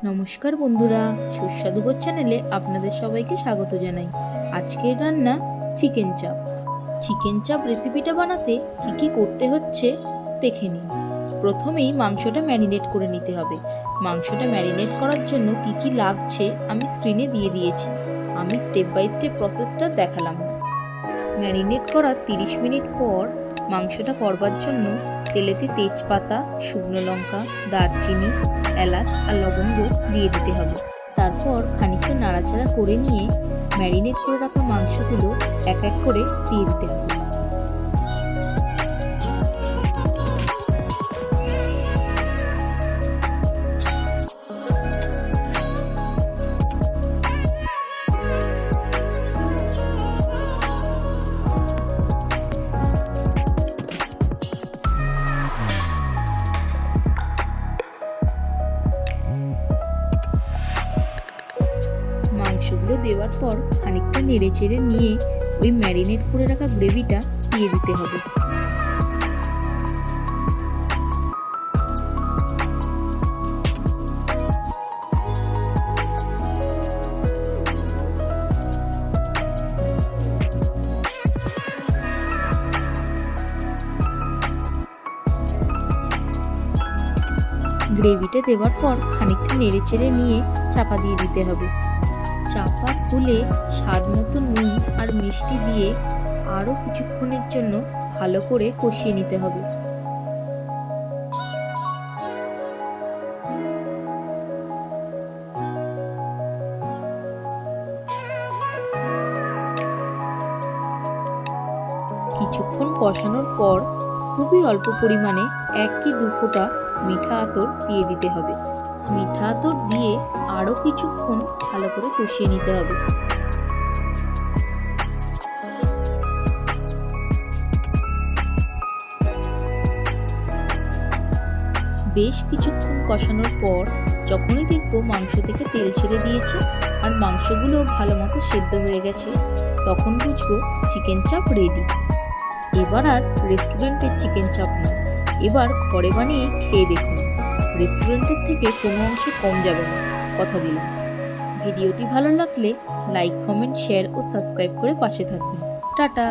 নমস্কার বন্ধুরা, সুস্বাদু ভোজ চ্যানেলে আপনাদের সবাইকে স্বাগত জানাই। আজকের রান্না চিকেন চাপ। চিকেন চাপ রেসিপিটা বানাতে কি কি করতে হচ্ছে দেখে নিন। প্রথমেই মাংসটা ম্যারিনেট করে নিতে হবে। মাংসটা ম্যারিনেট করার জন্য কি কি লাগছে আমি স্ক্রিনে দিয়ে দিয়েছি। আমি স্টেপ বাই স্টেপ প্রসেসটা দেখালাম। ম্যারিনেট করার 30 মিনিট পর মাংসটা করবার জন্য তেলেতে তেজপাতা, শুকনো লঙ্কা, দারচিনি, এলাচ আর লবঙ্গ দিয়ে দিতে হবে। তারপর খানিকটা নাড়াচাড়া করে নিয়ে ম্যারিনেট করে রাখা মাংসগুলো এক এক করে দিয়ে দিতে হবে। মাংসগুলো দেওয়ার পর খানিকটা নেড়ে চেড়ে নিয়ে ওই ম্যারিনেট করে রাখা গ্রেভিটা দিয়ে দিতে হবে। গ্রেভিটা দেওয়ার পর খানিকটা নেড়ে চেড়ে নিয়ে চাপা দিয়ে দিতে হবে। চাপা খুলে স্বাদ মতো নুন আর মিষ্টি দিয়ে আরও কিছুক্ষণের জন্য ভালো করে কষিয়ে নিতে হবে। কিছুক্ষণ কষানোর পর খুবই অল্প পরিমাণে 1 কি 2 ফোঁটা মিঠা আতর দিয়ে দিতে হবে। মিঠা আতর দিয়ে আরও কিছুক্ষণ ভালো করে কষিয়ে নিতে হবে। বেশ কিছুক্ষণ কষানোর পর যখনই দেখবো মাংস থেকে তেল ছেড়ে দিয়েছে আর মাংসগুলো ভালো মতো সেদ্ধ হয়ে গেছে, তখন বুঝবো চিকেন চাপ রেডি। এবার আর রেস্টুরেন্টের চিকেন চাপ না, এবার ঘরে বানিয়ে খেয়ে দেখুন। রেস্টুরেন্টের থেকে কোনো অংশে কম যাবে না, কথা দিলাম। ভিডিওটি ভালো লাগলে লাইক, কমেন্ট, শেয়ার ও সাবস্ক্রাইব করে পাশে থাকবেন। টাটা।